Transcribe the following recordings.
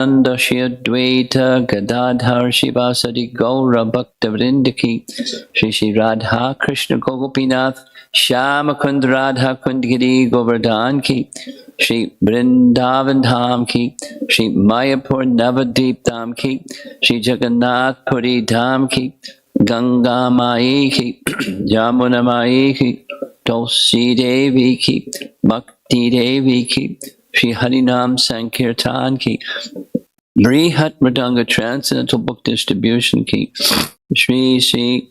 Nanda Shri Advaita Gadadhar Shivasadi Gaura Bhakta Vrindaki Shri Shri Radha Krishna Gopinath Shyama Kund Radha Kund Giri Govardhan Ki Shri Vrindavan Dham Ki Shri Mayapur Navadvip Dham Ki Shri Jagannath Puri Dham Ki Ganga Mai Ki Jamuna Mai Ki Tulsi Devi Ki Bhakti Devi Ki Shri Harinam Sankirtan Ki Brihat Mridanga Transcendental Book Distribution Ki Shri Shri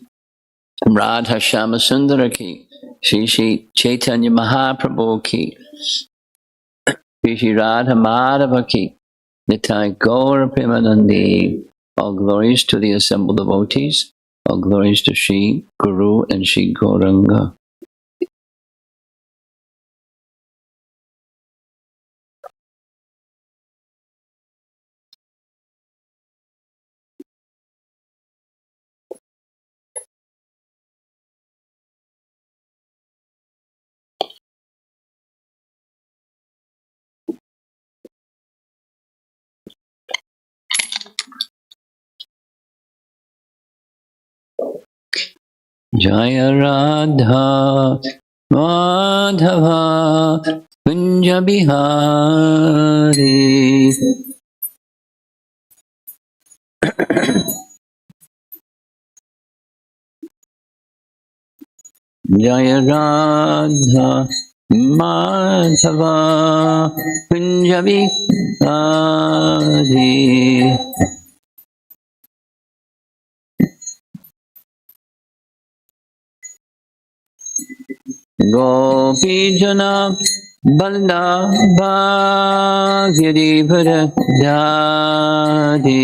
Radha Shama Sundara Ki Shri Shri Chaitanya Mahaprabhu Ki Shri Shri Radha Madhava Ki Nitai Gaura Premanandi. All glories to the assembled devotees. All glories to Shri Guru and Shri Gauranga. Jaya Radha Madhava Kunja Bihari. Jaya Radha Madhava Kunja Bihari. Gopi Jana Vallabha Girivara Dhari.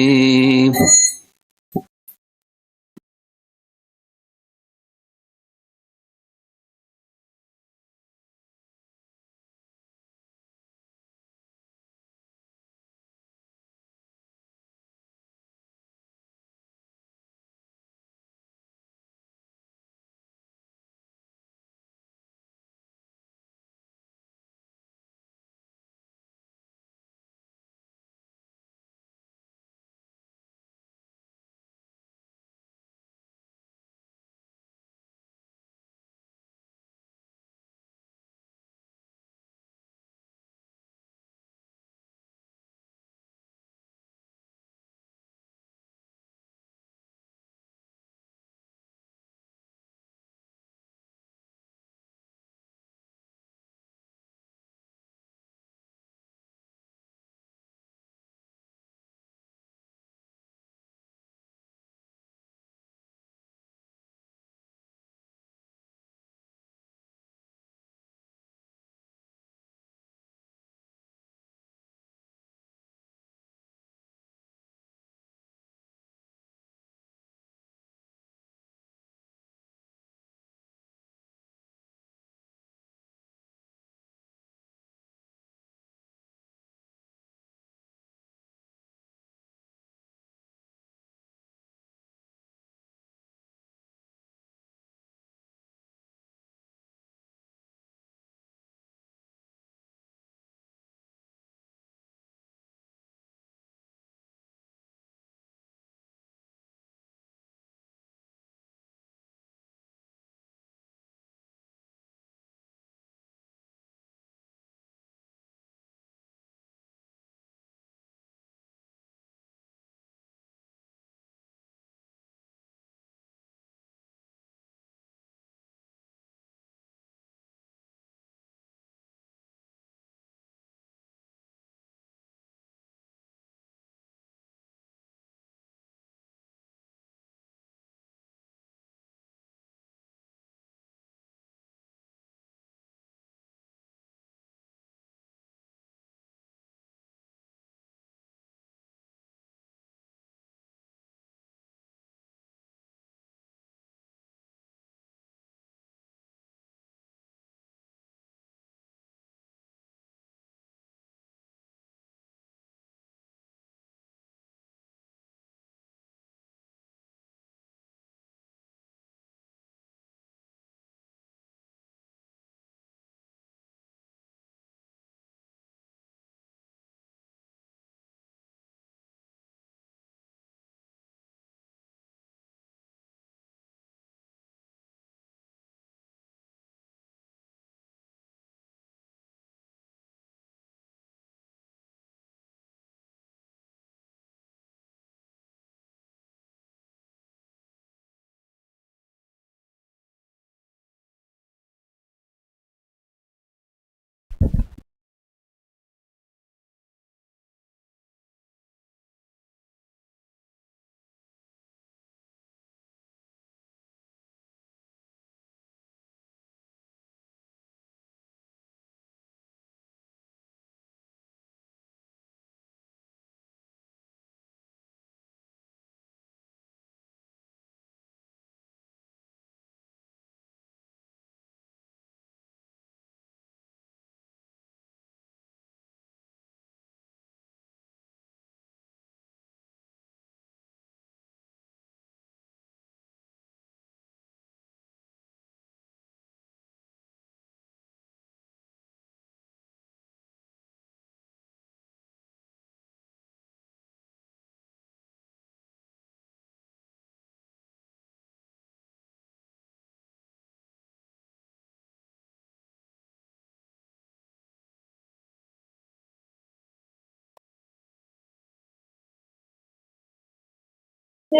Om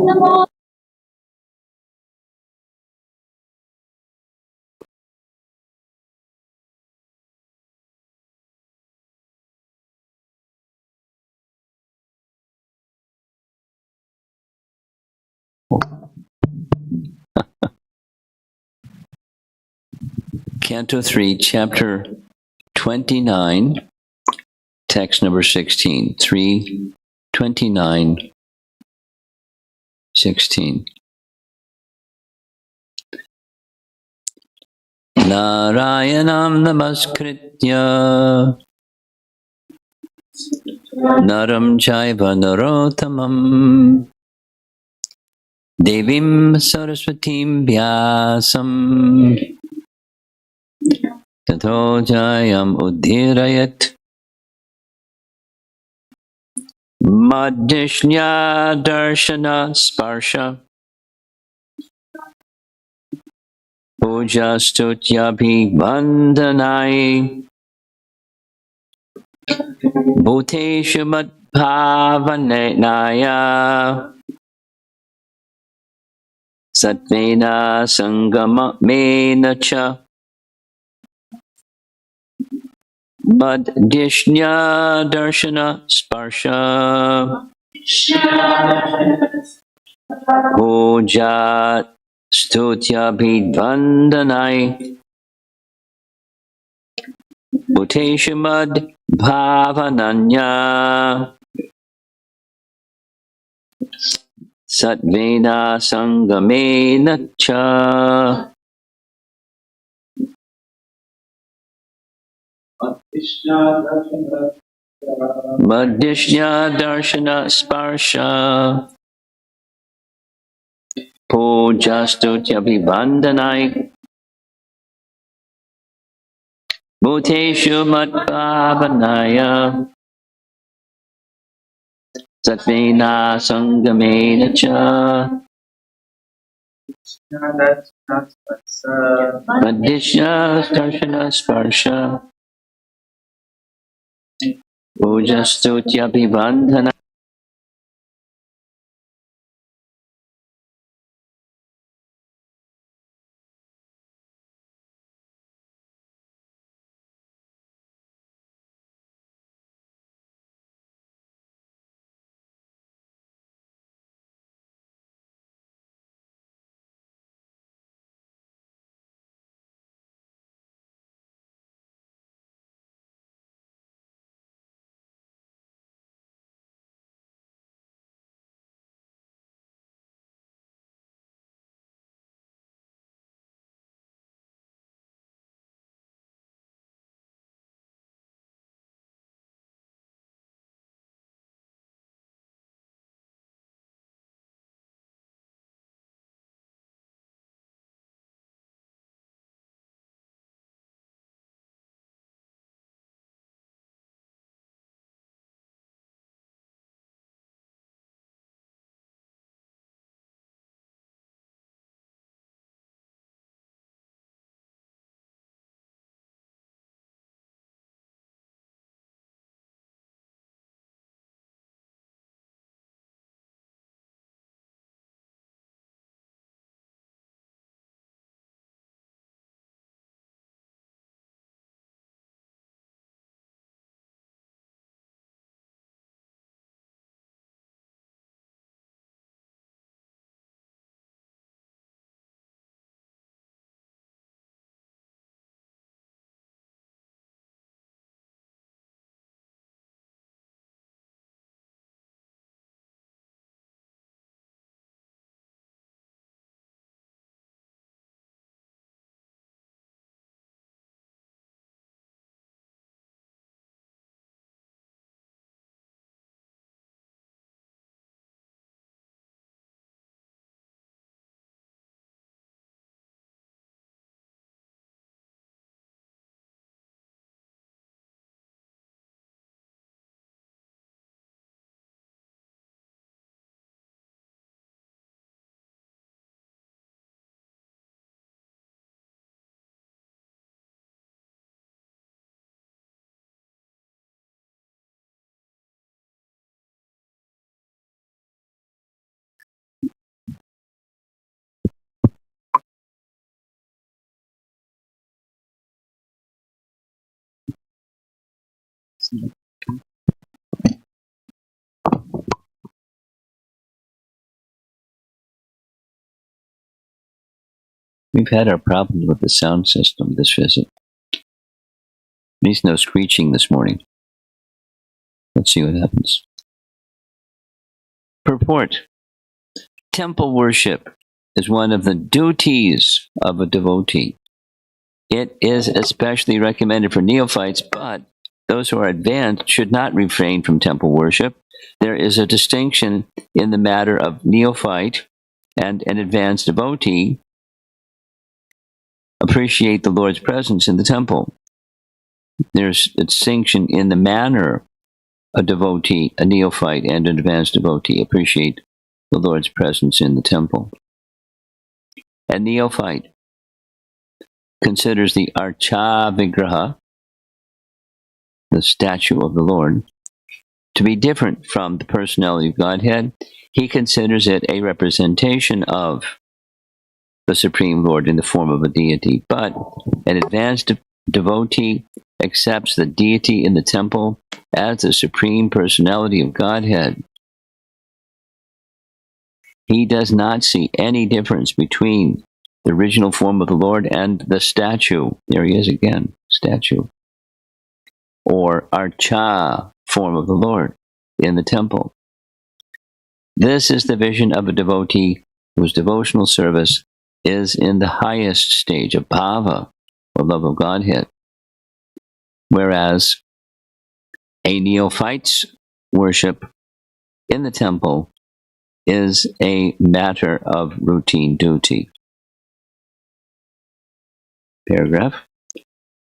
Namo Canto 3, Chapter 29, text number 16. 3, 29, 16. Narayanam namaskritya naram chaiva narottamam devim saraswatim vyasam tato jayam udhirayat madhishnya darshana sparsha puja stutyabhi vandanai bhuteshu madbhavanaya satvena sangama mena cha madhishnya darshana sparsha puja stutyabhi vandanai Bhuteshamad Bhavananya Satvena Sangamena Cha Madhishya Darshana Sparsha Pujastutya Vibhandanai Bhuteshu Bhavanaya Satvena Sangamena Cha Madhishya Darshana Sparsha Pujastutya Vibhandanai We've had our problems with the sound system this visit. At least no screeching this morning. Let's see what happens. Purport. Temple worship is one of the duties of a devotee. It is especially recommended for neophytes, but those who are advanced should not refrain from temple worship. There is a distinction in the matter of neophyte and an advanced devotee appreciate the Lord's presence in the temple. There's a distinction in the manner a devotee, a neophyte, and an advanced devotee appreciate the Lord's presence in the temple. A neophyte considers the Archa Vigraha, the statue of the Lord, to be different from the personality of Godhead. He considers it a representation of the Supreme Lord in the form of a deity. But an advanced devotee accepts the deity in the temple as the Supreme Personality of Godhead. He does not see any difference between the original form of the Lord and the statue. There he is again, statue. Or Archa, form of the Lord in the temple. This is the vision of a devotee whose devotional service is in the highest stage of bhava, or love of Godhead. Whereas a neophyte's worship in the temple is a matter of routine duty. Paragraph.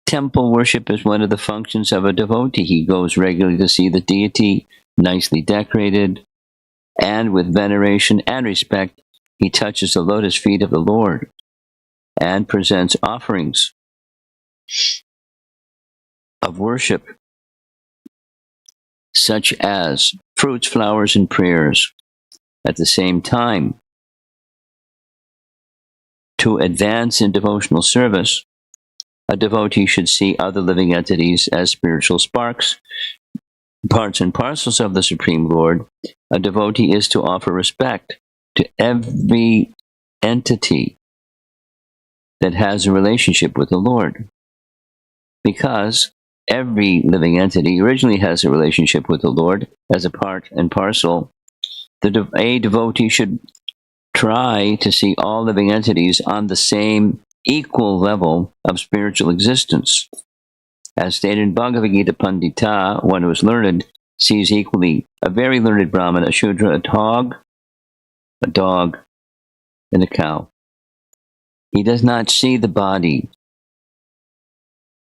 Temple worship is one of the functions of a devotee. He goes regularly to see the deity, nicely decorated, and with veneration and respect, he touches the lotus feet of the Lord and presents offerings of worship, such as fruits, flowers, and prayers. At the same time, to advance in devotional service, a devotee should see other living entities as spiritual sparks, parts and parcels of the Supreme Lord. A devotee is to offer respect to every entity that has a relationship with the Lord, because every living entity originally has a relationship with the Lord as a part and parcel. A devotee should try to see all living entities on the same equal level of spiritual existence. As stated in Bhagavad Gita, Pandita, one who is learned, sees equally a very learned Brahman, a Shudra, a dog, and a cow. He does not see the body,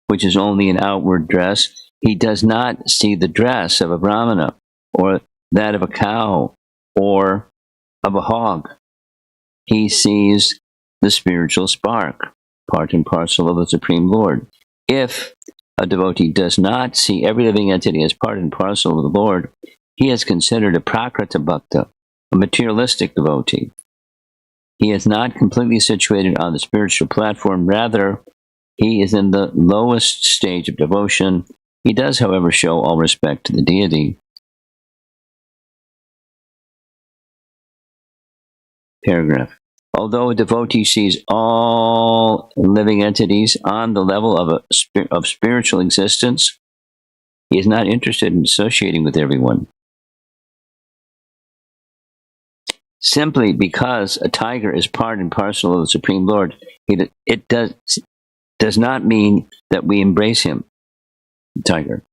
which is only an outward dress. He does not see the dress of a Brahmana, or that of a cow, or of a hog. He sees the spiritual spark, part and parcel of the Supreme Lord. If a devotee does not see every living entity as part and parcel of the Lord, he is considered a prakrita bhakta, a materialistic devotee. He is not completely situated on the spiritual platform. Rather, he is in the lowest stage of devotion. He does, however, show all respect to the deity. Paragraph. Although a devotee sees all living entities on the level of spiritual existence, he is not interested in associating with everyone. Simply because a tiger is part and parcel of the Supreme Lord, it does not mean that we embrace him, the tiger,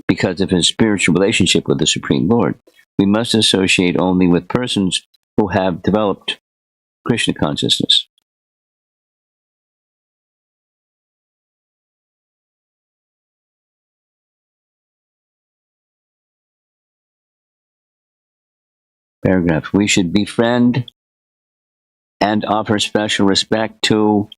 because of his spiritual relationship with the Supreme Lord. We must associate only with persons who have developed Krishna consciousness. Paragraph. We should befriend and offer special respect to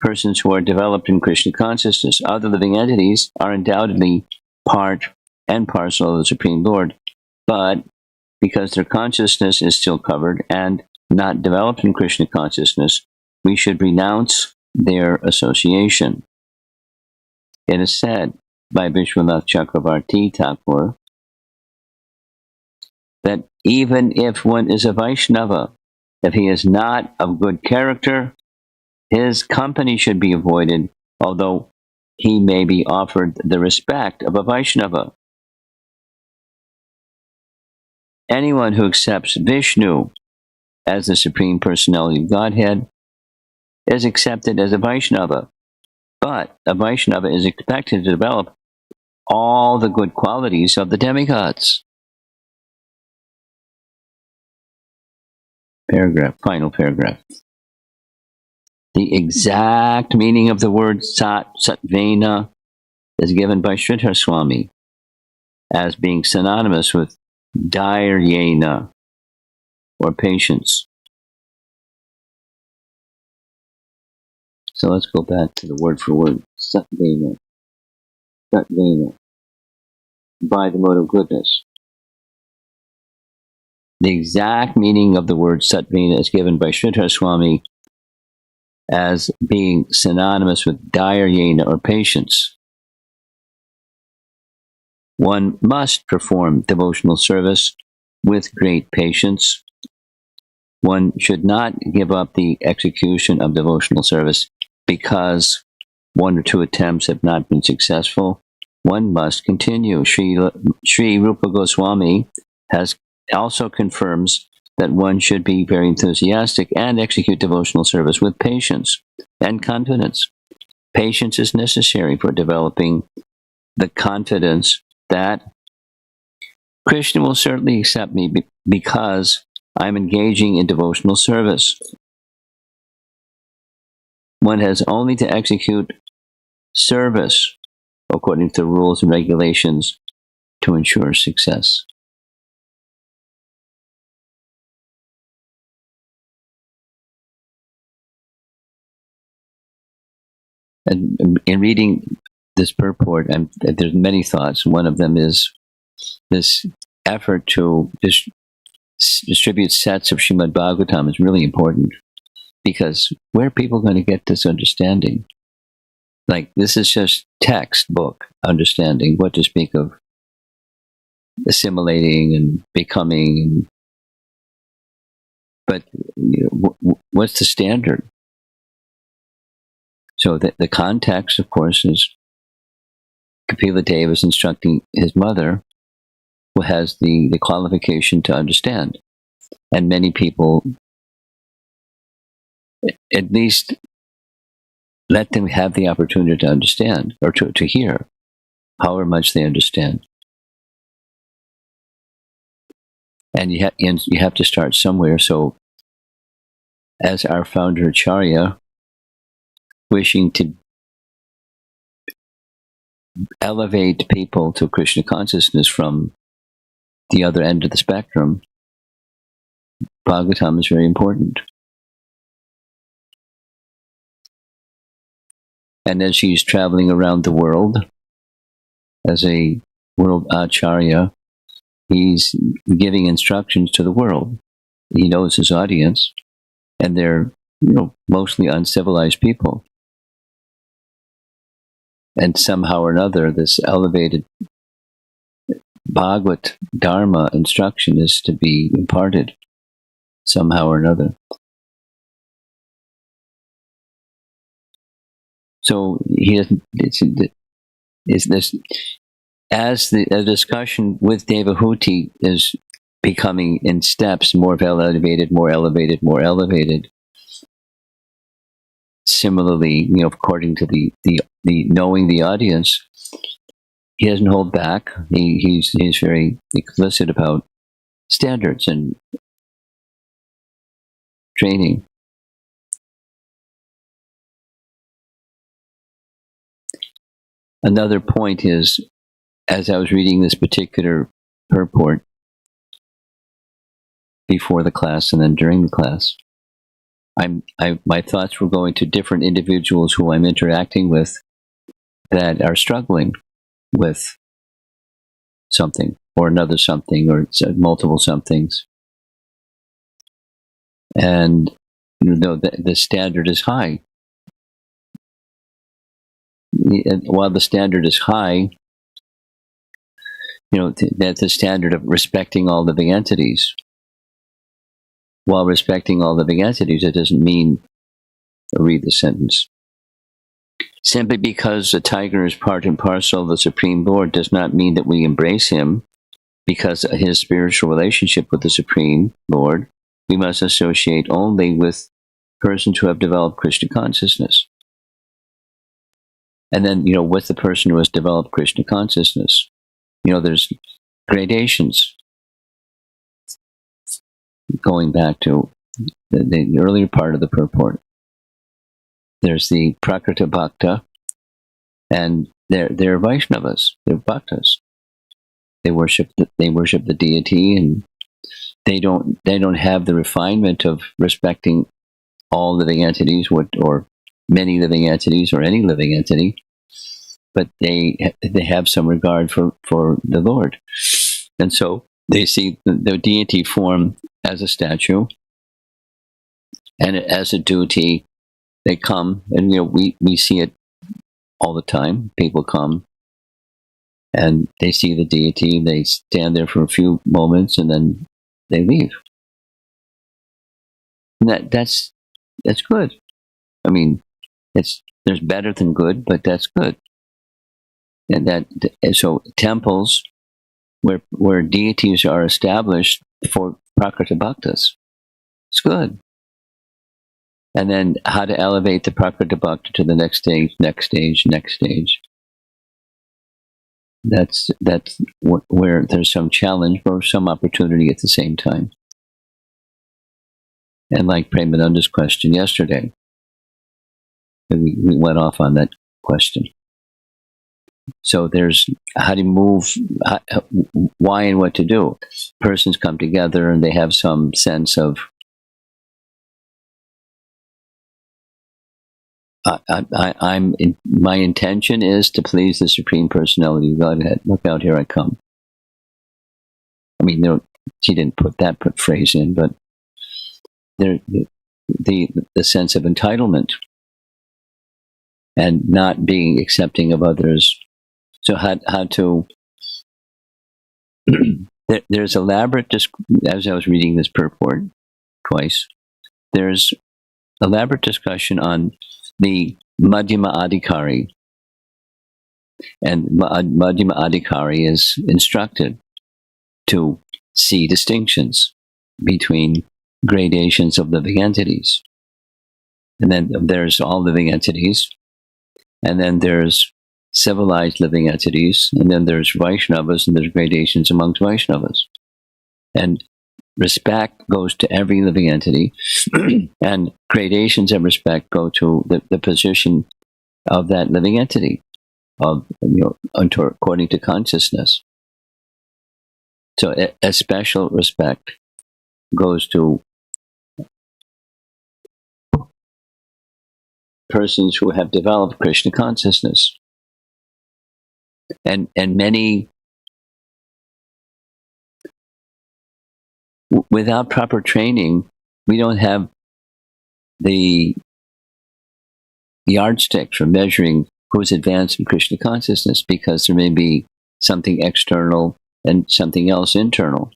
persons who are developed in Krishna consciousness. Other living entities are undoubtedly part and parcel of the Supreme Lord, but because their consciousness is still covered and not developed in Krishna consciousness, we should renounce their association. It is said by Vishwanath Chakravarti Thakur that even if one is a Vaishnava, if he is not of good character, his company should be avoided, although he may be offered the respect of a Vaishnava. Anyone who accepts Vishnu as the Supreme Personality of Godhead is accepted as a Vaishnava. But a Vaishnava is expected to develop all the good qualities of the demigods. Final paragraph. The exact meaning of the word Satvena is given by Sridhar Swami as being synonymous with Dhairyena, or patience. So let's go back to the word for word. Satvena. Satvena. By the mode of goodness. The exact meaning of the word Satvena is given by Sridhar Swami as being synonymous with Dhairyena, or patience. One must perform devotional service with great patience. One should not give up the execution of devotional service because one or two attempts have not been successful. One must continue. Sri Rupa Goswami also confirms that one should be very enthusiastic and execute devotional service with patience and confidence. Patience is necessary for developing the confidence that Krishna will certainly accept me because I'm engaging in devotional service. One has only to execute service according to the rules and regulations to ensure success. And in reading this purport, there's many thoughts. One of them is this effort to distribute sets of Srimad Bhagavatam is really important, because where are people going to get this understanding? Like, this is just textbook understanding, what to speak of assimilating and becoming. But what's the standard? So the context, of course, is Kapila Deva is instructing his mother, who has the qualification to understand. And many people, at least let them have the opportunity to understand, or to hear, however much they understand. And you have to start somewhere. So, as our founder Acharya, wishing to elevate people to Krishna consciousness from the other end of the spectrum, Bhagavatam is very important. And as he's traveling around the world as a world Acharya, he's giving instructions to the world. He knows his audience, and they're mostly uncivilized people. And somehow or another, this elevated Bhagavad Dharma instruction is to be imparted somehow or another. So as the discussion with Devahuti is becoming in steps more elevated, more elevated, more elevated. Similarly, according to the knowing the audience, he doesn't hold back. He's very explicit about standards and training. Another point is, as I was reading this particular purport before the class and then during the class, my thoughts were going to different individuals who I'm interacting with that are struggling with something or another something or multiple somethings. And the standard is high. While the standard is high, that's the standard of respecting all living entities. While respecting all living entities, it doesn't mean, read the sentence, simply because a tiger is part and parcel of the Supreme Lord does not mean that we embrace him because of his spiritual relationship with the Supreme Lord. We must associate only with persons who have developed Krishna consciousness. And then, with the person who has developed Krishna consciousness, there's gradations. Going back to the earlier part of the purport, there's the Prakrita Bhakta, and they're Vaishnavas, they're Bhaktas. They worship the deity, and they don't have the refinement of respecting all living entities, or many living entities, or any living entity, but they have some regard for the Lord, and so they see the deity form as a statue, and as a duty, they come, and we see it all the time. People come, and they see the deity. They stand there for a few moments, and then they leave. And that's good. I mean, there's better than good, but that's good. And so temples where deities are established for Prakrita Bhaktas, it's good. And then how to elevate the Prakrita Bhakta to the next stage. That's where there's some challenge or some opportunity at the same time. And like Premananda's question yesterday, we went off on that question. So there's how to move, why and what to do. Persons come together and they have some sense of, my intention is to please the Supreme Personality of Godhead. Look out, here I come. I mean, she didn't put that phrase in, but the sense of entitlement and not being accepting of others. So how to there's elaborate, as I was reading this purport twice, there's elaborate discussion on the Madhyama Adhikari. And Madhyama Adhikari is instructed to see distinctions between gradations of living entities. And then there's all living entities, and then there's civilized living entities, and then there's Vaishnavas, and there's gradations amongst Vaishnavas. And respect goes to every living entity, and gradations of respect go to the position of that living entity, according to consciousness. So a special respect goes to persons who have developed Krishna consciousness. And many, without proper training, we don't have the yardstick for measuring who's advanced in Krishna consciousness, because there may be something external and something else internal.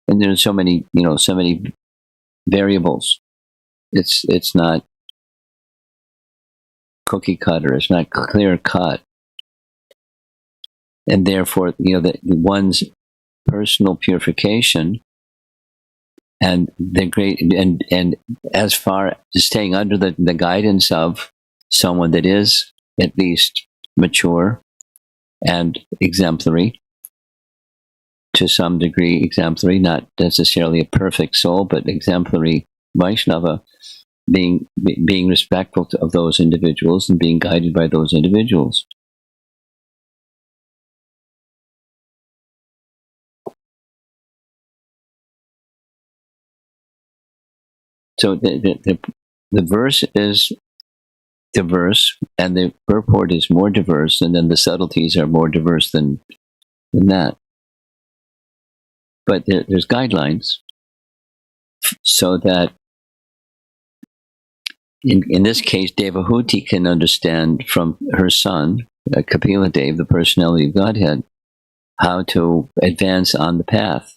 And there's so many variables. It's not cookie cutter. It's not clear cut. And therefore, that one's personal purification and the great and as far as staying under the guidance of someone that is at least mature and exemplary, to some degree exemplary, not necessarily a perfect soul, but exemplary Vaishnava, being respectful of those individuals and being guided by those individuals. So the verse is diverse, and the purport is more diverse, and then the subtleties are more diverse than that. But there's guidelines, so that in this case, Devahuti can understand from her son, Kapila Dev, the personality of Godhead, how to advance on the path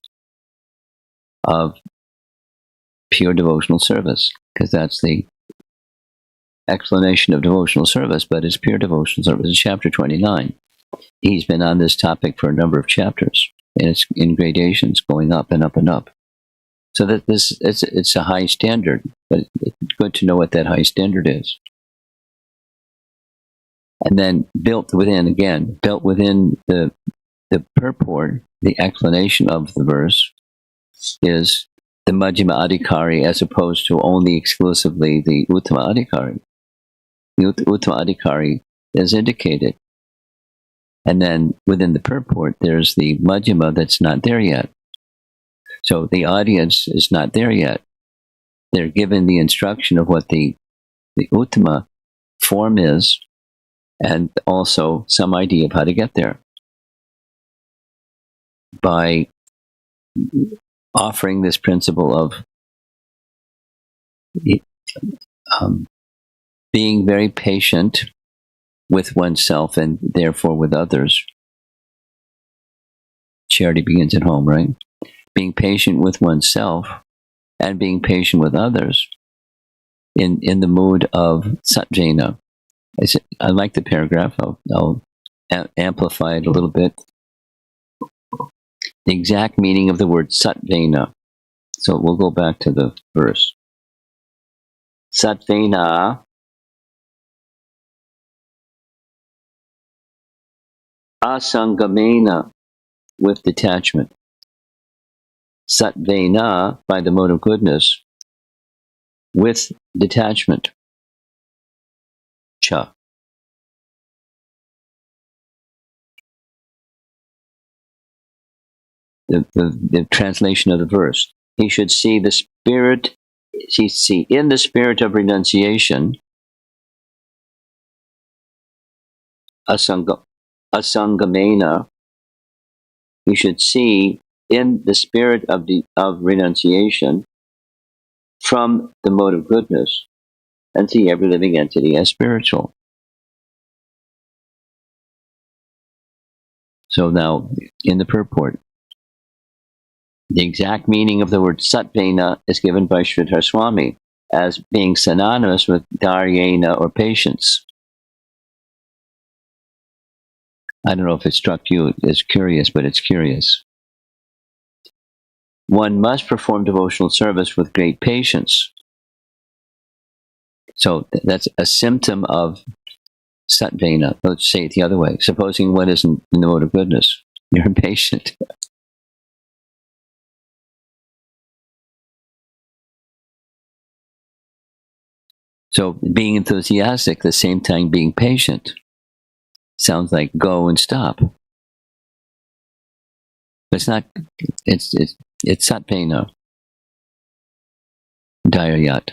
of pure devotional service, because that's the explanation of devotional service, but it's pure devotional service. It's chapter 29. He's been on this topic for a number of chapters, and it's in gradations going up and up and up. So that it's a high standard, but it's good to know what that high standard is. And then built within the purport, the explanation of the verse is the Majjhima Adhikari as opposed to only exclusively the Uttama Adhikari. The Uttama Adhikari is indicated. And then within the purport, there's the Majjhima that's not there yet. So the audience is not there yet. They're given the instruction of what the Uttama form is, and also some idea of how to get there by offering this principle of being very patient with oneself and therefore with others. Charity begins at home, right? Being patient with oneself and being patient with others in the mood of satvena. I like the paragraph. I'll amplify it a little bit. The exact meaning of the word satvena. So we'll go back to the verse. Satvena asangamena, with detachment. Satvena, by the mode of goodness, with detachment. Cha. The translation of the verse. He should see in the spirit of renunciation, asangamena. He should see in the spirit of renunciation from the mode of goodness, and see every living entity as spiritual. So now, in the purport, the exact meaning of the word satvena is given by Sridhar Swami as being synonymous with dharyena, or patience. I don't know if it struck you as curious, but it's curious. One must perform devotional service with great patience. So that's a symptom of satvena. Let's say it the other way. Supposing one isn't in the mode of goodness, you're impatient. So being enthusiastic, at the same time being patient, sounds like go and stop. But it's not. It's satvena, dharyat,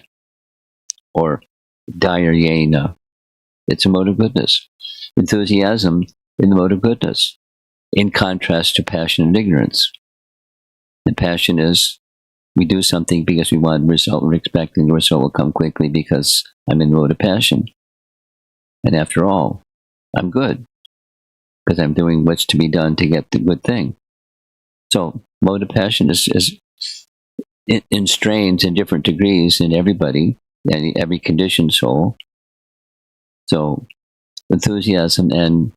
or dharyena. It's a mode of goodness. Enthusiasm in the mode of goodness, in contrast to passion and ignorance. And passion is, we do something because we want a result. We're expecting the result will come quickly because I'm in the mode of passion. And after all, I'm good because I'm doing what's to be done to get the good thing. So mode of passion is in strains in different degrees in everybody, and every conditioned soul. So enthusiasm and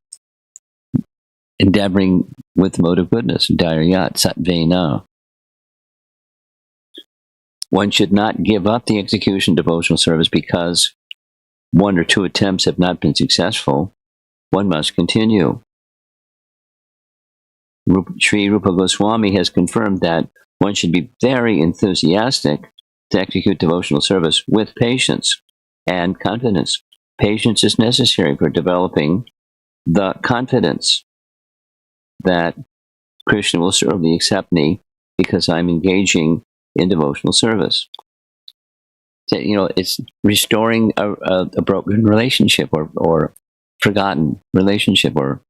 endeavoring with mode of goodness, dharyat, satvena. One should not give up the execution of devotional service because one or two attempts have not been successful. One must continue. Sri Rupa Goswami has confirmed that one should be very enthusiastic to execute devotional service with patience and confidence. Patience is necessary for developing the confidence that Krishna will certainly accept me because I'm engaging in devotional service. So, it's restoring a broken relationship or forgotten relationship, or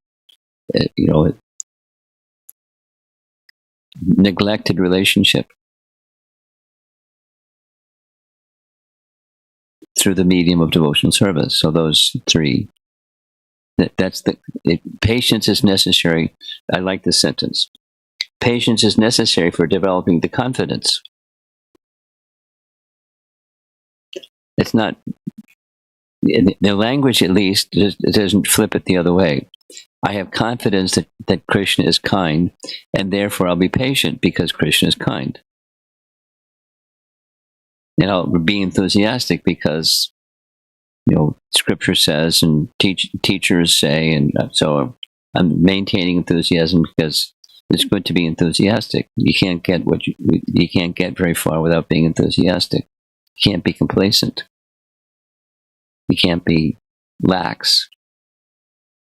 neglected relationship through the medium of devotional service. So those three Patience is necessary. I like this sentence. Patience is necessary for developing the confidence. It's not, the language at least, it doesn't flip it the other way. I have confidence that Krishna is kind, and therefore I'll be patient because Krishna is kind. And I'll be enthusiastic because, Scripture says and teachers say, and so I'm maintaining enthusiasm because it's good to be enthusiastic. You can't get you can't get very far without being enthusiastic. You can't be complacent. You can't be lax.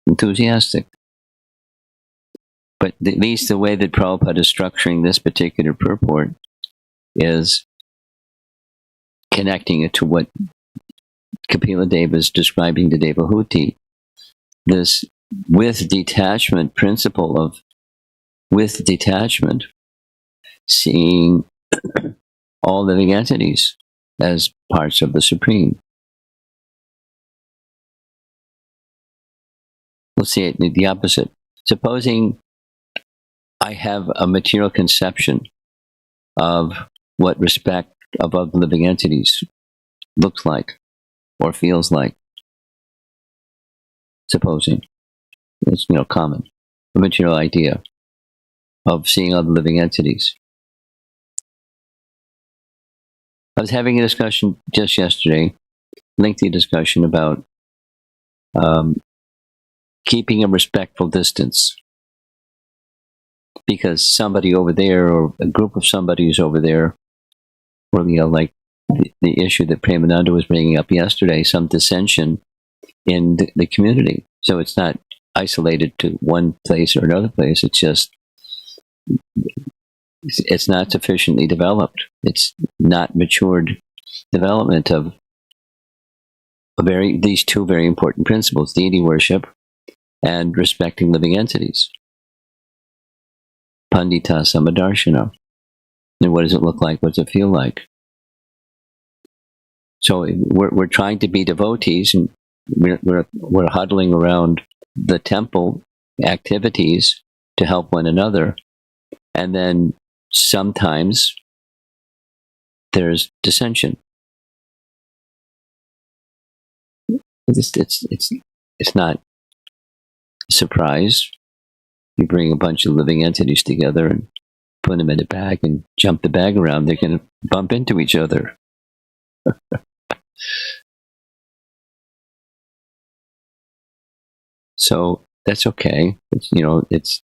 Enthusiastic. But at least the way that Prabhupada is structuring this particular purport is connecting it to what Kapila Deva is describing to Devahuti. This with detachment principle of with detachment, seeing all living entities as parts of the Supreme. We'll see it the opposite. Supposing I have a material conception of what respect above the living entities looks like or feels like. Supposing it's common, a material idea of seeing other living entities. I was having a discussion just yesterday, lengthy discussion about keeping a respectful distance, because somebody over there or a group of somebodies over there, or like the issue that Premananda was bringing up yesterday, some dissension in the community. So it's not isolated to one place or another place. It's just it's not sufficiently developed. It's not matured development of these two very important principles: deity worship and respecting living entities. Pandita Samadarshana. And what does it look like? What does it feel like? So we're trying to be devotees, and we're huddling around the temple activities to help one another, and then sometimes there's dissension. It's not a surprise. You bring a bunch of living entities together and put them in a bag and jump the bag around, they're going to bump into each other. So that's okay. It's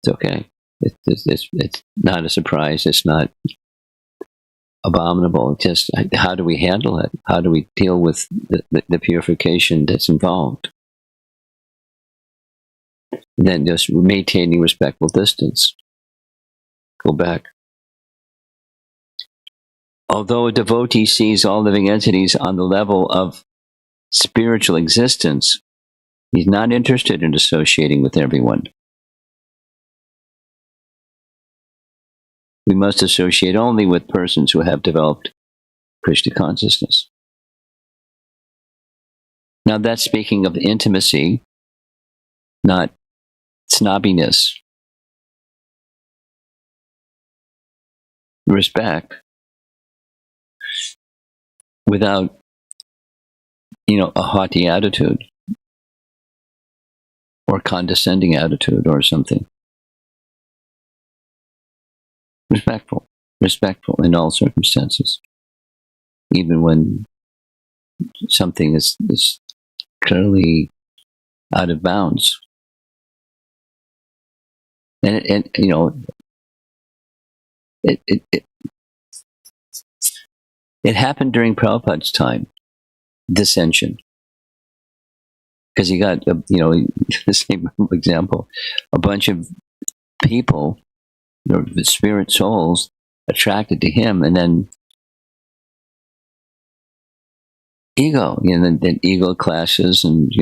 okay. It's not a surprise. It's not abominable. Just how do we handle it? How do we deal with the purification that's involved? And then just maintaining respectful distance. Go back. Although a devotee sees all living entities on the level of spiritual existence, he's not interested in associating with everyone. We must associate only with persons who have developed Krishna consciousness. Now that's speaking of intimacy, not snobbiness. Respect without, a haughty attitude or condescending attitude or something. Respectful in all circumstances, even when something is clearly out of bounds. And it happened during Prabhupada's time, dissension. Because you got, the same example, a bunch of people, the spirit souls, attracted to him, and then ego, then ego clashes and,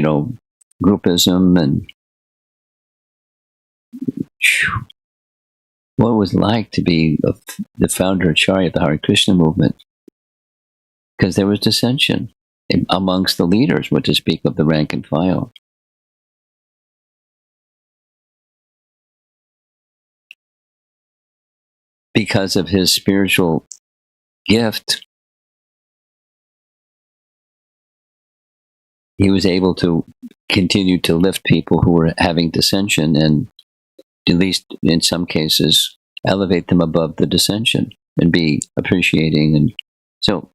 groupism and what it was like to be the founder Acharya of the Hare Krishna movement. Because there was dissension amongst the leaders, what to speak of the rank and file. because of his spiritual gift, he was able to continue to lift people who were having dissension, and at least in some cases elevate them above the dissension and be appreciating. And so,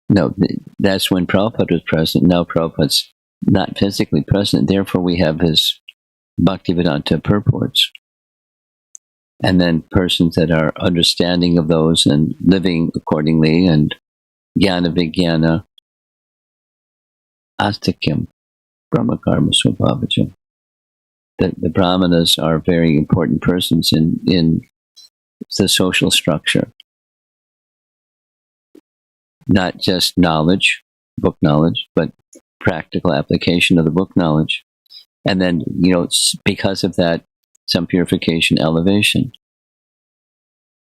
no, that's when Prabhupada was present. Now Prabhupada's not physically present. Therefore, we have his Bhaktivedanta purports. And then persons that are understanding of those and living accordingly, and jnana vijnana astikyam brahmakarma swabhavajam. The brahmanas are very important persons in the social structure. Not just knowledge, book knowledge, but practical application of the book knowledge. And then, because of that, some purification, elevation.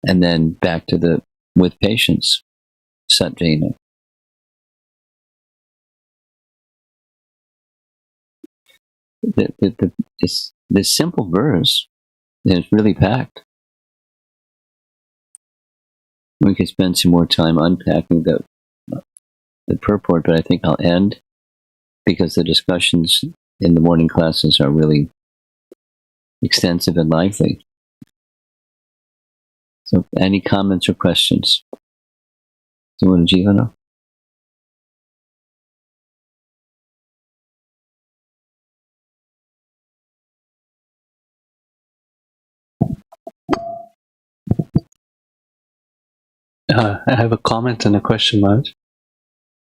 And then back to with patience, sattvena. This simple verse is really packed. We could spend some more time unpacking the purport, but I think I'll end because the discussions in the morning classes are really extensive and lively. So, any comments or questions? Jivana? I have a comment and a question, Maharaj.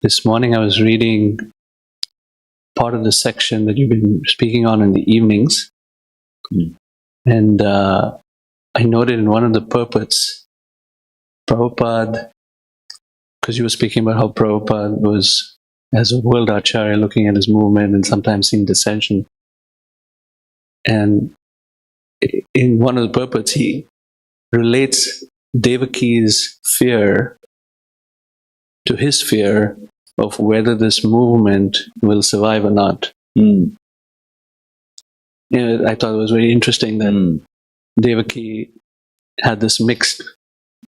This morning I was reading part of the section that you've been speaking on in the evenings. And I noted in one of the purports, Prabhupada, because you were speaking about how Prabhupada was, as a world acharya, looking at his movement and sometimes seeing dissension. And in one of the purports, he relates Devaki's fear to his fear of whether this movement will survive or not. I thought it was very interesting that Devaki had this mixed,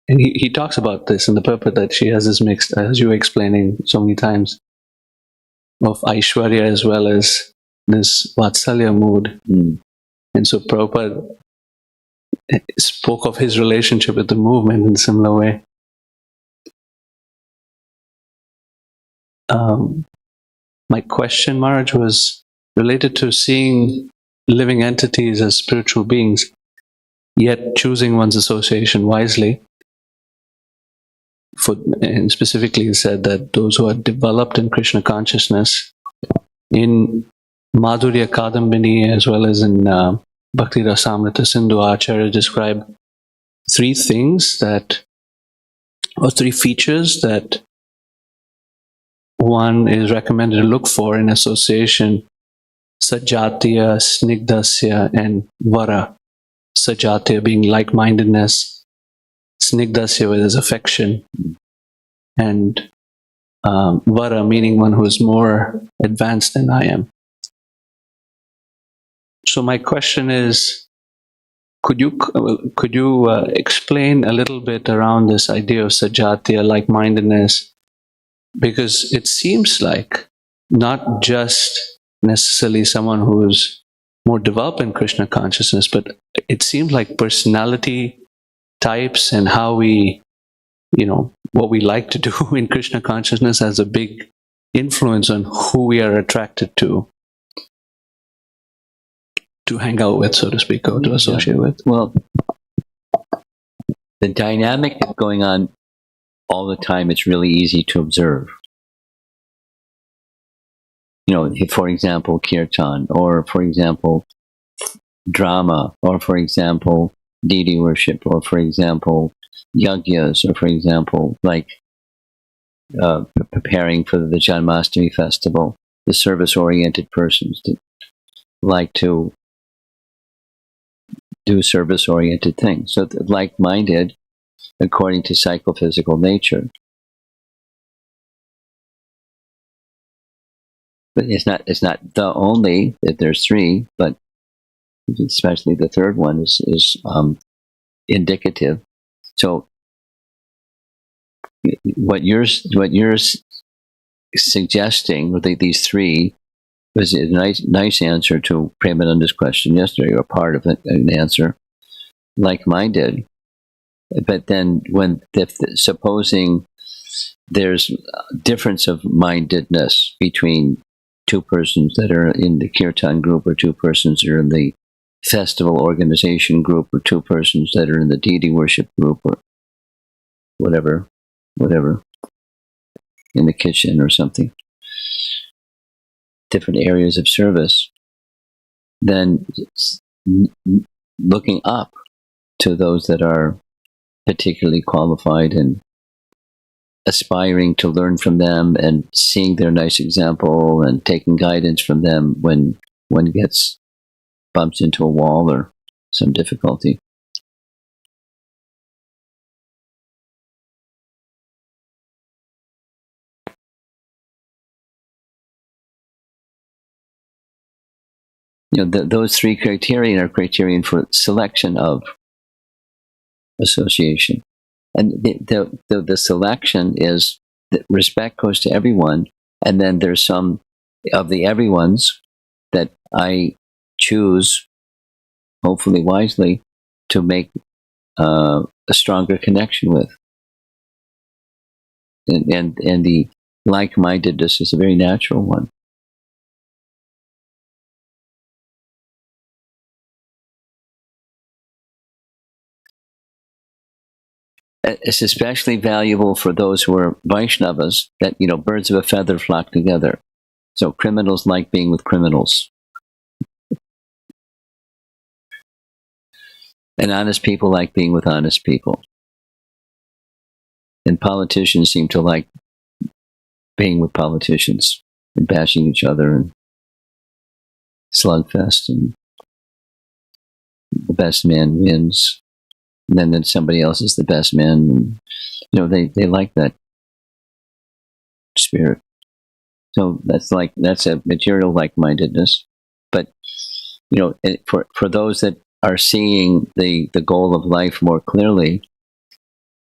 and he talks about this in the purport, that she has this mixed, as you were explaining so many times, of Aishwarya as well as this Vatsalya mood. And so Prabhupada spoke of his relationship with the movement in a similar way. My question, Maharaj, was related to seeing living entities as spiritual beings, yet choosing one's association wisely. And specifically, he said that those who are developed in Krishna consciousness, in Madhurya Kadambini as well as in Bhakti Rasamrita Sindhu, Acharya describe three features that one is recommended to look for in association: Sajatiya, Snigdasya, and Vara. Sajatiya being like-mindedness, Snigdasya where there's affection, and Vara meaning one who is more advanced than I am. So my question is, could you explain a little bit around this idea of Sajatiya, like-mindedness? Because it seems like not just necessarily someone who is more developed in Krishna consciousness, but it seems like personality types and how we, what we like to do in Krishna consciousness has a big influence on who we are attracted to hang out with, so to speak, or to associate with. Well, the dynamic that's going on all the time, it's really easy to observe. For example, kirtan, or for example, drama, or for example, deity worship, or for example, yagyas, or for example, preparing for the Janmashtami festival, the service-oriented persons that like to do service-oriented things. So like-minded according to psychophysical nature. But it's not the only, that there's three, but especially the third one is indicative. So what you're suggesting with these three was a nice answer to Premananda's question yesterday, or part of an answer, like-minded. But then supposing there's difference of mindedness between two persons that are in the kirtan group, or two persons that are in the festival organization group, or two persons that are in the deity worship group, or whatever, in the kitchen or something, different areas of service, then looking up to those that are particularly qualified and aspiring to learn from them, and seeing their nice example and taking guidance from them when one bumps into a wall or some difficulty. Those three criterion are criterion for selection of association. And the selection is that respect goes to everyone, and then there's some of the everyones that I choose, hopefully wisely, to make a stronger connection with. And the like-mindedness is a very natural one. It's especially valuable for those who are Vaishnavas, that, birds of a feather flock together. So criminals like being with criminals. And honest people like being with honest people. And politicians seem to like being with politicians and bashing each other and slugfest, and the best man wins. And then somebody else is the best man. And, they like that spirit. So that's a material like-mindedness. But for those that are seeing the goal of life more clearly,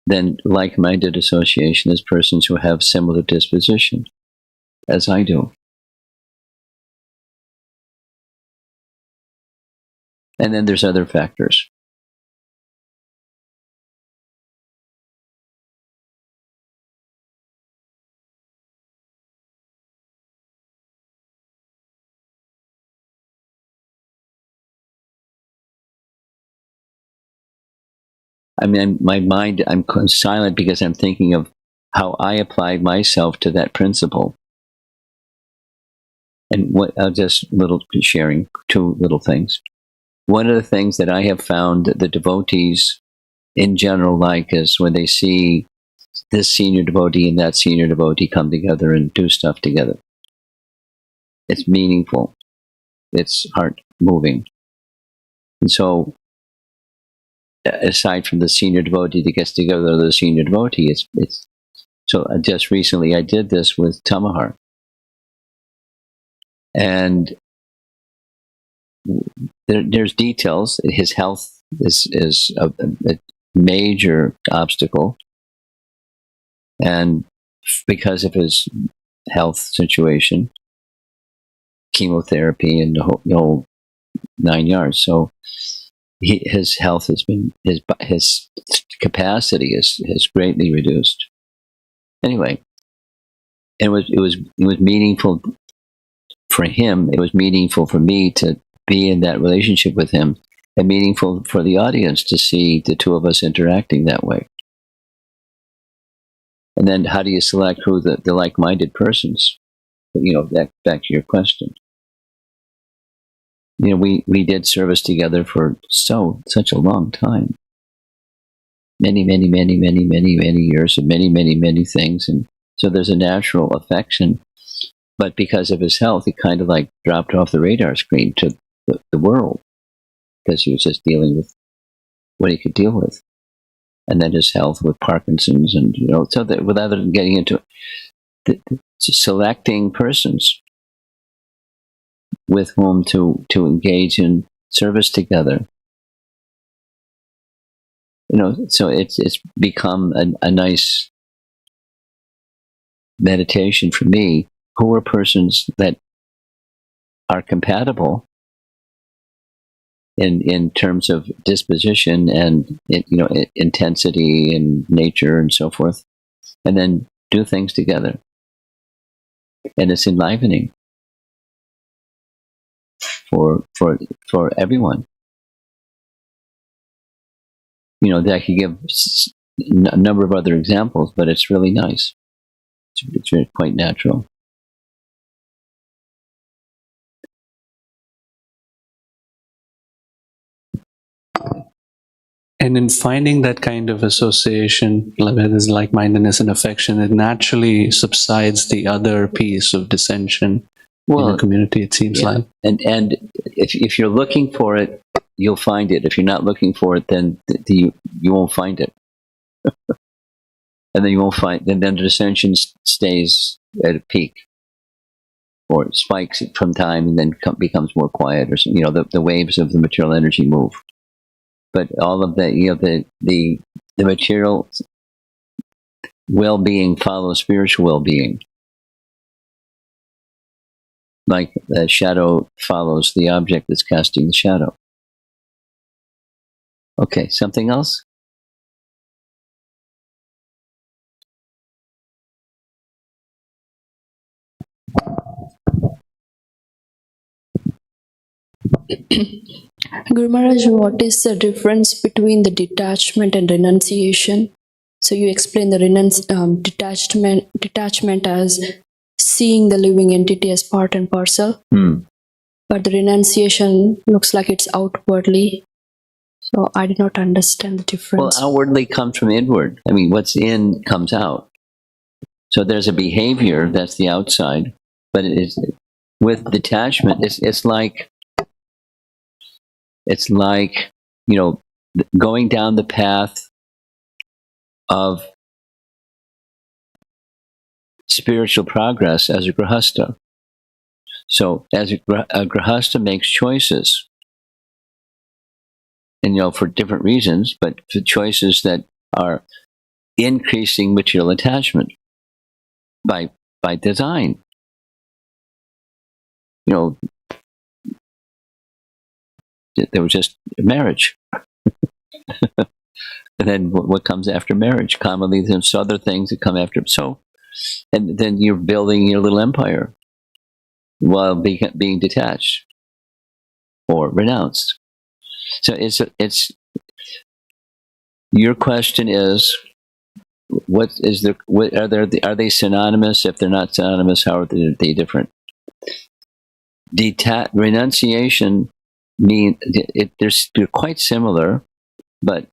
then like-minded association is persons who have similar disposition, as I do. And then there's other factors. I mean, my mind, I'm silent because I'm thinking of how I applied myself to that principle. And I'll just sharing two little things. One of the things that I have found that the devotees in general like is when they see this senior devotee and that senior devotee come together and do stuff together. It's meaningful. It's heart moving. And so, aside from the senior devotee that gets together with the senior devotee, it's so just recently I did this with Tamahar. And there's details. His health is a major obstacle. And because of his health situation, chemotherapy and the whole 9 yards. So his health has been, his capacity has greatly reduced. Anyway, it was meaningful for him. It was meaningful for me to be in that relationship with him, and meaningful for the audience to see the two of us interacting that way. And then how do you select who the like-minded persons? Back to your question. We did service together for such a long time. Many years, and many things. And so there's a natural affection. But because of his health, he kind of like dropped off the radar screen to the world, because he was just dealing with what he could deal with. And then his health with Parkinson's, and so that without getting into selecting persons with whom to engage in service together So it's become a nice meditation for me. Who are persons that are compatible in terms of disposition and intensity and nature and so forth, and then do things together, and it's enlivening for everyone. I could give a number of other examples, but it's really nice. It's really quite natural. And in finding that kind of association, where there's like-mindedness and affection, it naturally subsides the other piece of dissension in the community, it seems like. And if you're looking for it, you'll find it. If you're not looking for it, then you won't find it. And then you won't find, then the dissension stays at a peak, or spikes from time and then becomes more quiet, or the waves of the material energy move. But all of the material well-being follows spiritual well-being, like the shadow follows the object that's casting the shadow. Okay, something else? Guru Maharaj, what is the difference between the detachment and renunciation? So you explain the detachment as seeing the living entity as part and parcel, but the renunciation looks like it's outwardly. So I did not understand the difference. Well, outwardly comes from inward. I mean, what's in comes out. So there's a behavior that's the outside, but it is with detachment. It's like going down the path of spiritual progress as a grihastha. So as a grihastha makes choices, and for different reasons, but for choices that are increasing material attachment by design. There was just marriage. And then what comes after marriage? Commonly, there's other things that come after. So, and then you're building your little empire while being detached or renounced. So it's your question is, are they synonymous? If they're not synonymous, how are they different? Renunciation they're quite similar, but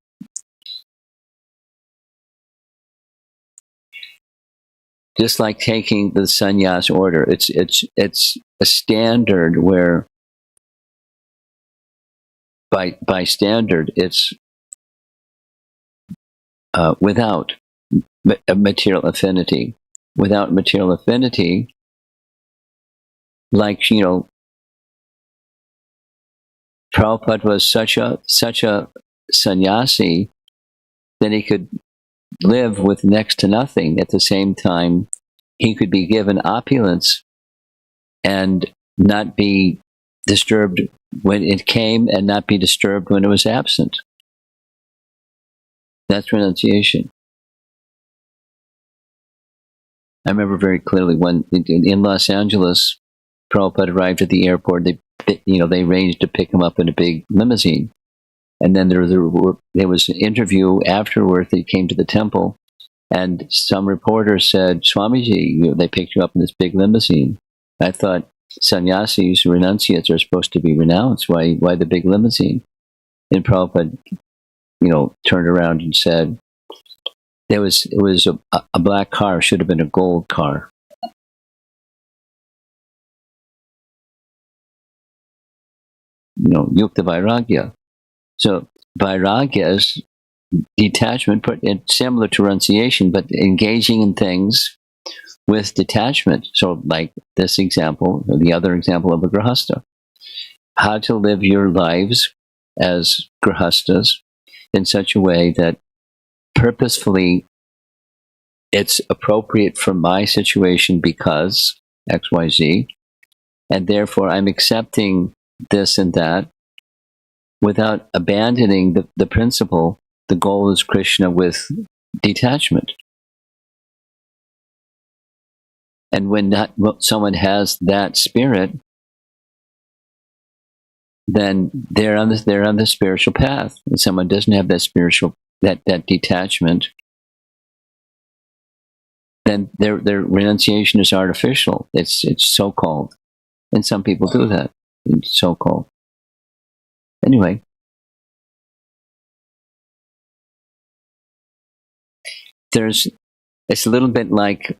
just like taking the sannyas order, it's a standard where by standard it's without material affinity. Without material affinity, like Prabhupada was such a sannyasi that he could live with next to nothing. At the same time, he could be given opulence and not be disturbed when it came, and not be disturbed when it was absent. That's renunciation. I remember very clearly when in Los Angeles, Prabhupada arrived at the airport. They arranged to pick him up in a big limousine, and then there was an interview afterward. They came to the temple, and some reporter said, "Swamiji, they picked you up in this big limousine." I thought sannyasis, renunciates are supposed to be renounced. Why the big limousine? And Prabhupada, turned around and said, it was a black car, should have been a gold car. Yukta Vairagya. So Vairagya is detachment, but it's similar to renunciation, but engaging in things with detachment. So like this example, or the other example of a grihastha. How to live your lives as grihasthas in such a way that purposefully it's appropriate for my situation because XYZ, and therefore I'm accepting this and that without abandoning the principle. The goal is Krishna with detachment. And when someone has that spirit, then they're on the spiritual path. And someone doesn't have that spiritual that detachment, then their renunciation is artificial. It's so-called. And some people do that. It's so-called. Anyway. It's a little bit like,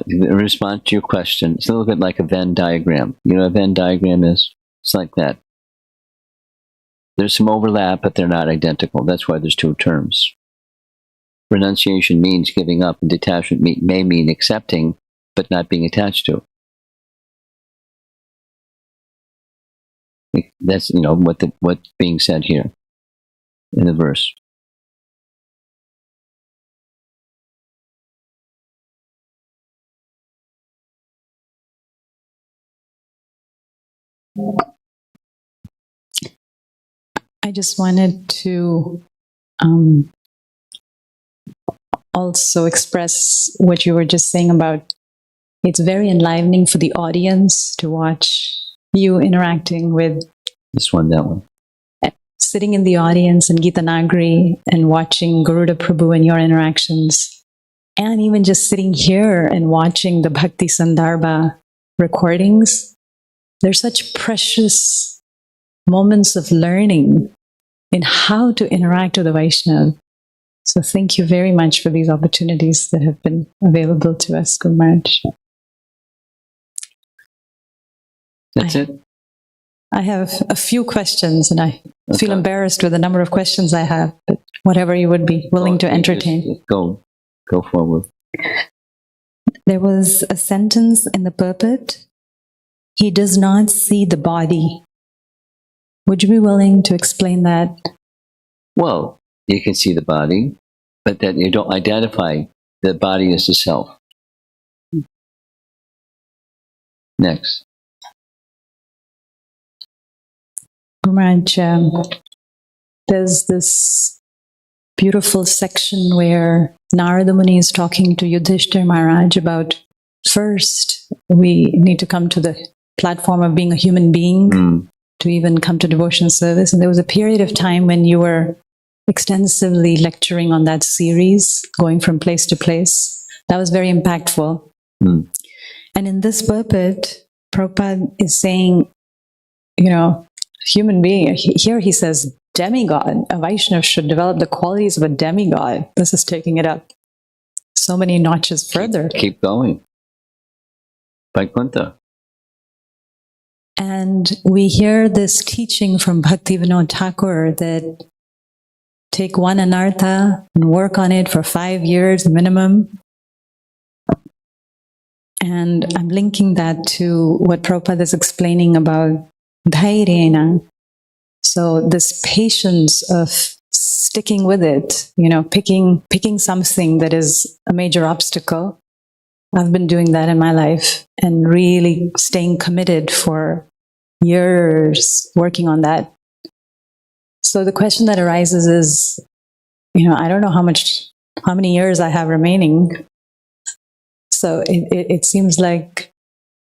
in response to your question, it's a little bit like a Venn diagram. You know what a Venn diagram is? It's like that. There's some overlap, but they're not identical. That's why there's two terms. Renunciation means giving up, and detachment may mean accepting, but not being attached to. That's what's being said here in the verse. I just wanted to also express what you were just saying about it's very enlivening for the audience to watch you interacting with this one, that one. Sitting in the audience in Gita Nagari and watching Garuda Prabhu and your interactions, and even just sitting here and watching the Bhakti Sandarbha recordings. They're such precious moments of learning in how to interact with the Vaishnava. So thank you very much for these opportunities that have been available to us, Guru Maharaj. That's it? I have a few questions, and I feel embarrassed with the number of questions I have, but whatever you would be willing to entertain. Just go forward. There was a sentence in the purport, he does not see the body. Would you be willing to explain that? Well, you can see the body, but that you don't identify the body as the self. Next. Maharaj, there's this beautiful section where Narada Muni is talking to Yudhishthira Maharaj about first we need to come to the platform of being a human being to even come to devotional service. And there was a period of time when you were extensively lecturing on that series, going from place to place. That was very impactful. And in this purport, Prabhupada is saying, human being, here he says, demigod. A Vaishnava should develop the qualities of a demigod. This is taking it up so many notches further. Keep going. Vaikuntha. And we hear this teaching from Bhaktivinoda Thakur that take one anartha and work on it for 5 years minimum. And I'm linking that to what Prabhupada is explaining about dhairena. So this patience of sticking with it, picking something that is a major obstacle. I've been doing that in my life and really staying committed for years working on that. So the question that arises is, I don't know how many years I have remaining. So it seems like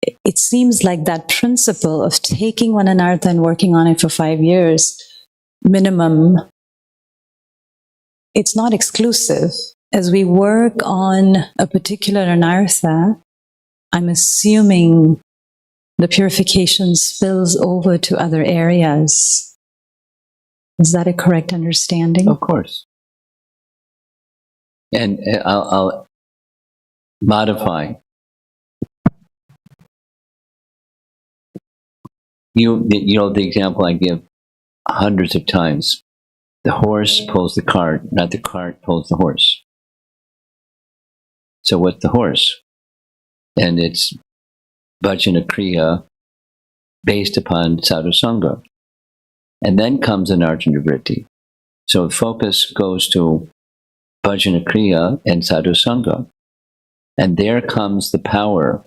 that principle of taking one anartha and working on it for 5 years minimum, it's not exclusive. As we work on a particular anartha, I'm assuming the purification spills over to other areas. Is that a correct understanding? Of course. And I'll modify. The example I give hundreds of times. The horse pulls the cart, not the cart pulls the horse. So what's the horse? And it's bhajana kriya based upon sadhusanga. And then comes an arjuna vritti. So the focus goes to Bhajana Kriya and Sadhu Sangha. And there comes the power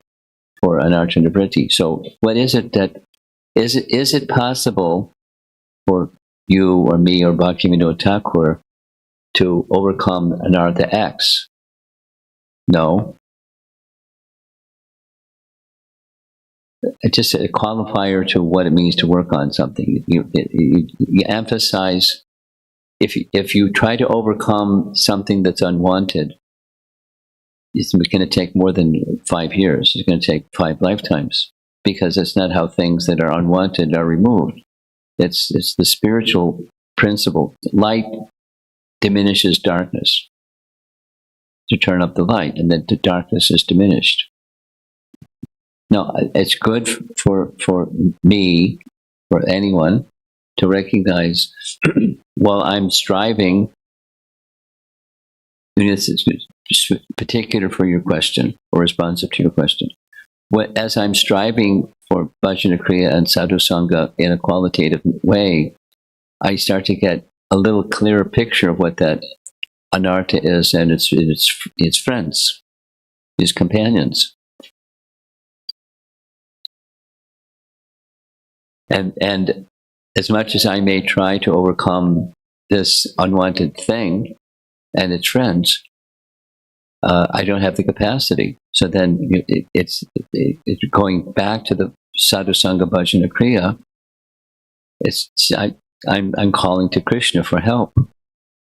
for Anartha Nivritti. So what is it that, is it possible for you or me or Bhaktivinoda Thakur to overcome Anartha X? No. It's just a qualifier to what it means to work on something. You emphasize, if you try to overcome something that's unwanted, it's going to take more than 5 years. It's going to take 5 lifetimes, because it's not how things that are unwanted are removed. It's the spiritual principle. Light diminishes darkness. To turn up the light, and then the darkness is diminished. Now, it's good for me, for anyone, to recognize while I'm striving, and this is particular for your question, or responsive to your question. As I'm striving for Bhajana Kriya and Sadhu Sangha in a qualitative way, I start to get a little clearer picture of what that Anartha is and its friends, his companions. And as much as I may try to overcome this unwanted thing and its friends, I don't have the capacity. So then it's going back to the Sadhu Sangha Bhajana Kriya. I'm calling to Krishna for help,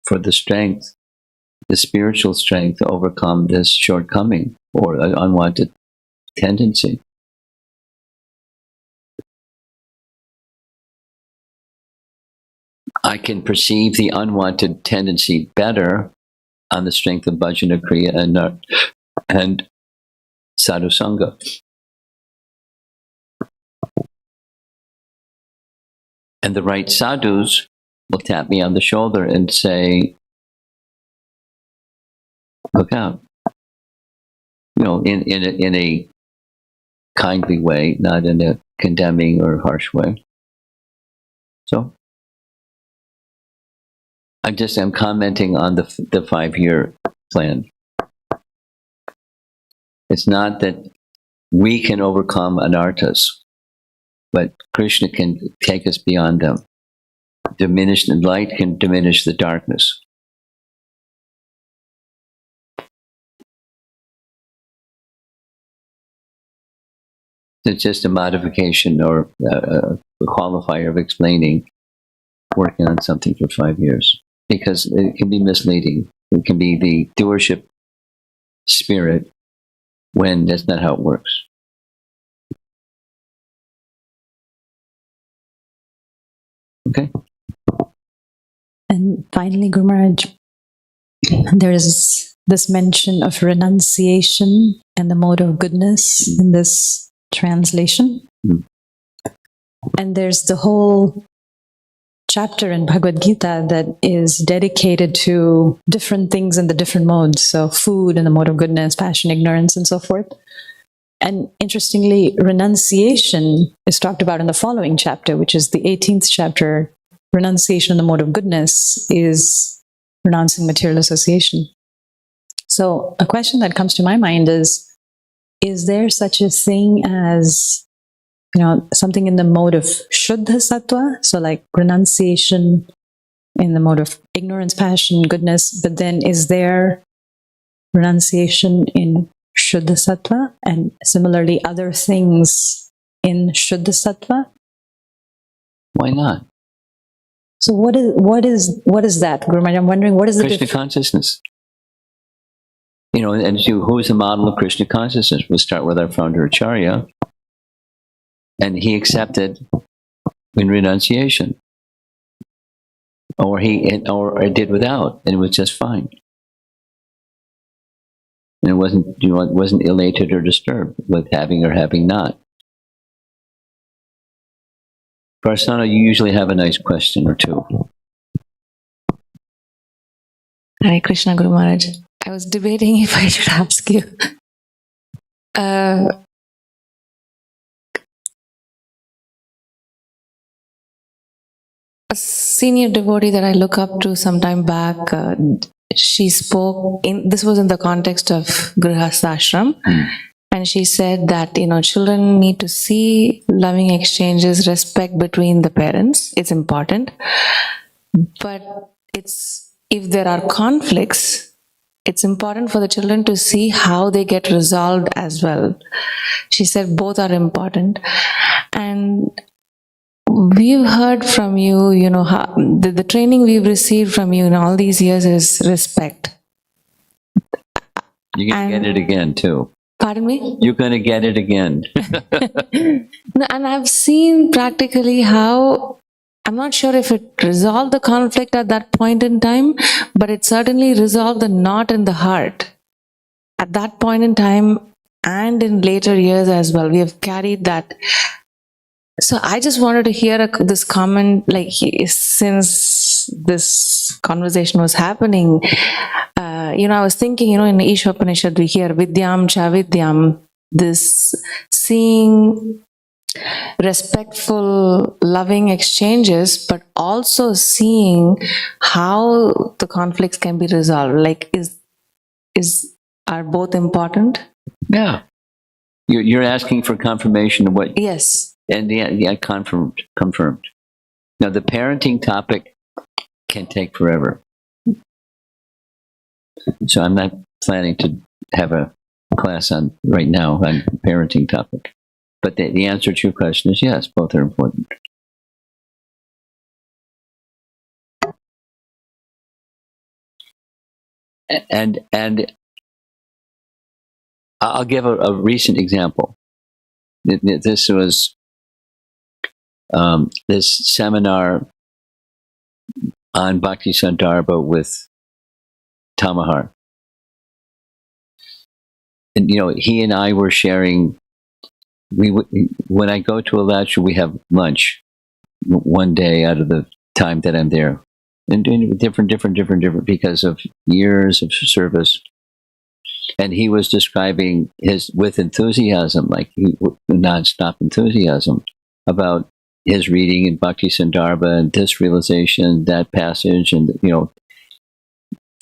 for the strength, the spiritual strength to overcome this shortcoming or an unwanted tendency. I can perceive the unwanted tendency better on the strength of Bhajana Kriya and Sadhu Sangha. And the right sadhus will tap me on the shoulder and say, look out. In a kindly way, not in a condemning or harsh way. So I'm commenting on the 5-year plan. It's not that we can overcome anarthas, but Krishna can take us beyond them. The light can diminish the darkness. It's just a modification or a qualifier of explaining working on something for 5 years, because it can be misleading. It can be the doership spirit when that's not how it works. Okay. And finally, Guru Maharaj, there is this mention of renunciation and the mode of goodness in this translation. And there's the whole chapter in Bhagavad Gita that is dedicated to different things in the different modes. So food and the mode of goodness, passion, ignorance, and so forth. And interestingly, renunciation is talked about in the following chapter, which is the 18th chapter. Renunciation in the mode of goodness is renouncing material association. So a question that comes to my mind is there such a thing as, something in the mode of Shuddha Sattva? So like renunciation in the mode of ignorance, passion, goodness, but then is there renunciation in Shuddha Sattva, and similarly other things in Shuddha Sattva? Why not? So what is that, Guru Maharaj? I'm wondering, what is the Krishna consciousness? And who is the model of Krishna consciousness? We'll start with our founder Acharya, and he accepted in renunciation, or did without, and it was just fine. And it wasn't elated or disturbed with having or having not. Prasanna, you usually have a nice question or two. Hare Krishna, Guru Maharaj. I was debating if I should ask you. a senior devotee that I look up to some time back, she spoke this was in the context of Grihastha Ashram, and she said that, children need to see loving exchanges, respect between the parents. It's important. But if there are conflicts, it's important for the children to see how they get resolved as well. She said both are important. And we've heard from you, how the training we've received from you in all these years is respect. You're going to get it again, too. Pardon me? You're going to get it again. No, and I've seen practically how, I'm not sure if it resolved the conflict at that point in time, but it certainly resolved the knot in the heart. At that point in time and in later years as well, we have carried that. So I just wanted to hear this comment, like since this conversation was happening, I was thinking, in the Ishopanishad we hear Vidyam Cha Vidyam, this seeing respectful, loving exchanges, but also seeing how the conflicts can be resolved. Like, are both important? Yeah. You're asking for confirmation of what? Yes. And yeah, confirmed. Now, the parenting topic can take forever. So I'm not planning to have a class right now on parenting topic. But the answer to your question is yes, both are important. And I'll give a recent example. This was this seminar on Bhakti Sandarbha with Tamahar. And, he and I were sharing, when I go to a lecture, we have lunch one day out of the time that I'm there. And doing different, because of years of service. And he was describing with enthusiasm, like non-stop enthusiasm, about his reading in Bhakti Sandarbha and this realization, that passage, and,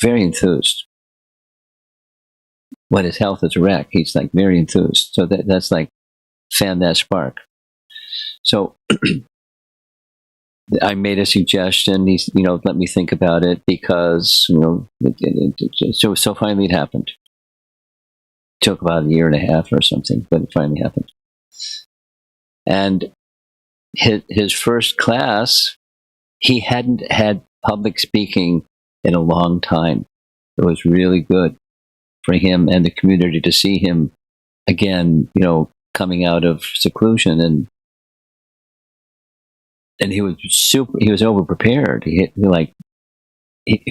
very enthused. When his health is wrecked, he's like very enthused. So that's like, fan that spark. So I made a suggestion. He's, let me think about it, because, so finally it happened. It took about 1.5 years or something, but it finally happened. And his first class, he hadn't had public speaking in a long time. It was really good for him and the community to see him again, coming out of seclusion, and he was over prepared. He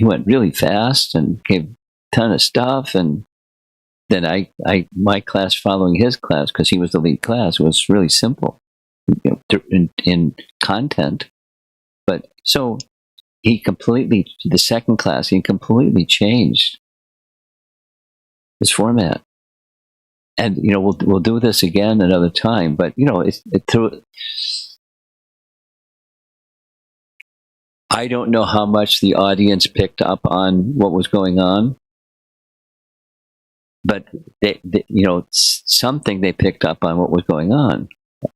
went really fast and gave a ton of stuff. And then my class following his class, because he was the lead class, was really simple, in content. But so the second class, he completely changed his format. And, we'll do this again another time, but, I don't know how much the audience picked up on what was going on, but they something they picked up on what was going on,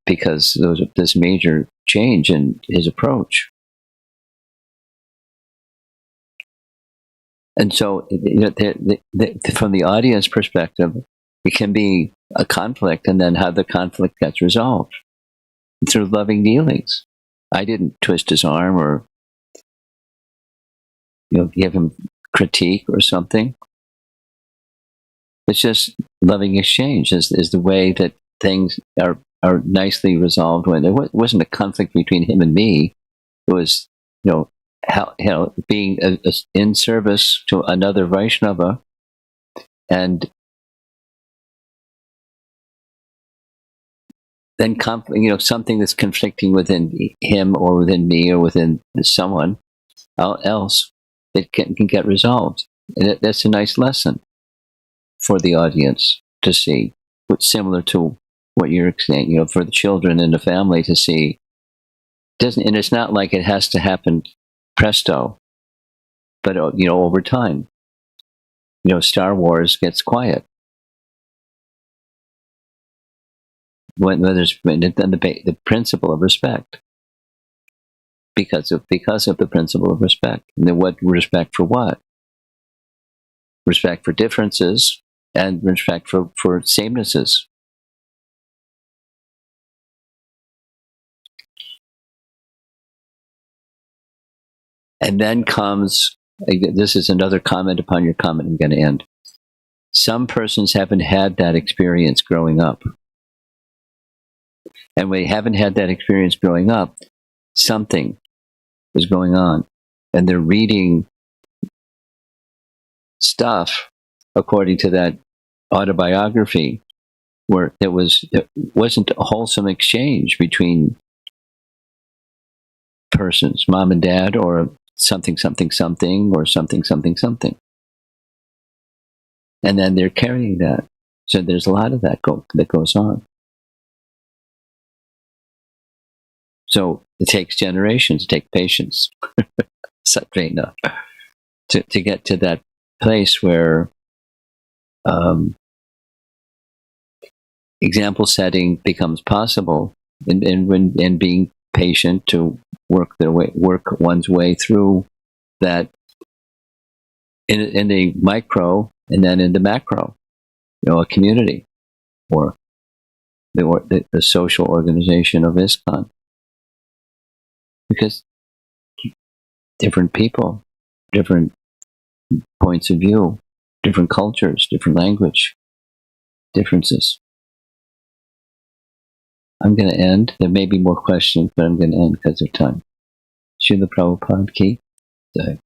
because there was this major change in his approach. And so, from the audience perspective, it can be a conflict, and then how the conflict gets resolved through loving dealings. I didn't twist his arm or, give him critique or something. It's just loving exchange is the way that things are nicely resolved. When there wasn't a conflict between him and me, it was, being in service to another Vaishnava, and then something that's conflicting within him or within me or within someone else, it can get resolved. And that's a nice lesson for the audience to see. It's similar to what you're saying, for the children in the family to see Doesn't, and it's not like it has to happen presto, but over time. Star Wars gets quiet when there's the principle of respect, because of the principle of respect. And then what respect for what? Respect for differences and respect for samenesses. And then comes, this is another comment upon your comment, I'm going to end. Some persons haven't had that experience growing up. And when they haven't had that experience growing up, something is going on. And they're reading stuff according to that autobiography where there wasn't a wholesome exchange between persons, mom and dad, or something, something, something, or something, something, something. And then they're carrying that. So there's a lot of that that goes on. So it takes generations, it takes patience, Satvena, to get to that place where example setting becomes possible, and being patient to work one's way through that in the micro and then in the macro, a community or the social organization of ISKCON. Because different people, different points of view, different cultures, different language, differences. I'm going to end. There may be more questions, but I'm going to end because of time. Srila Prabhupada ki jai.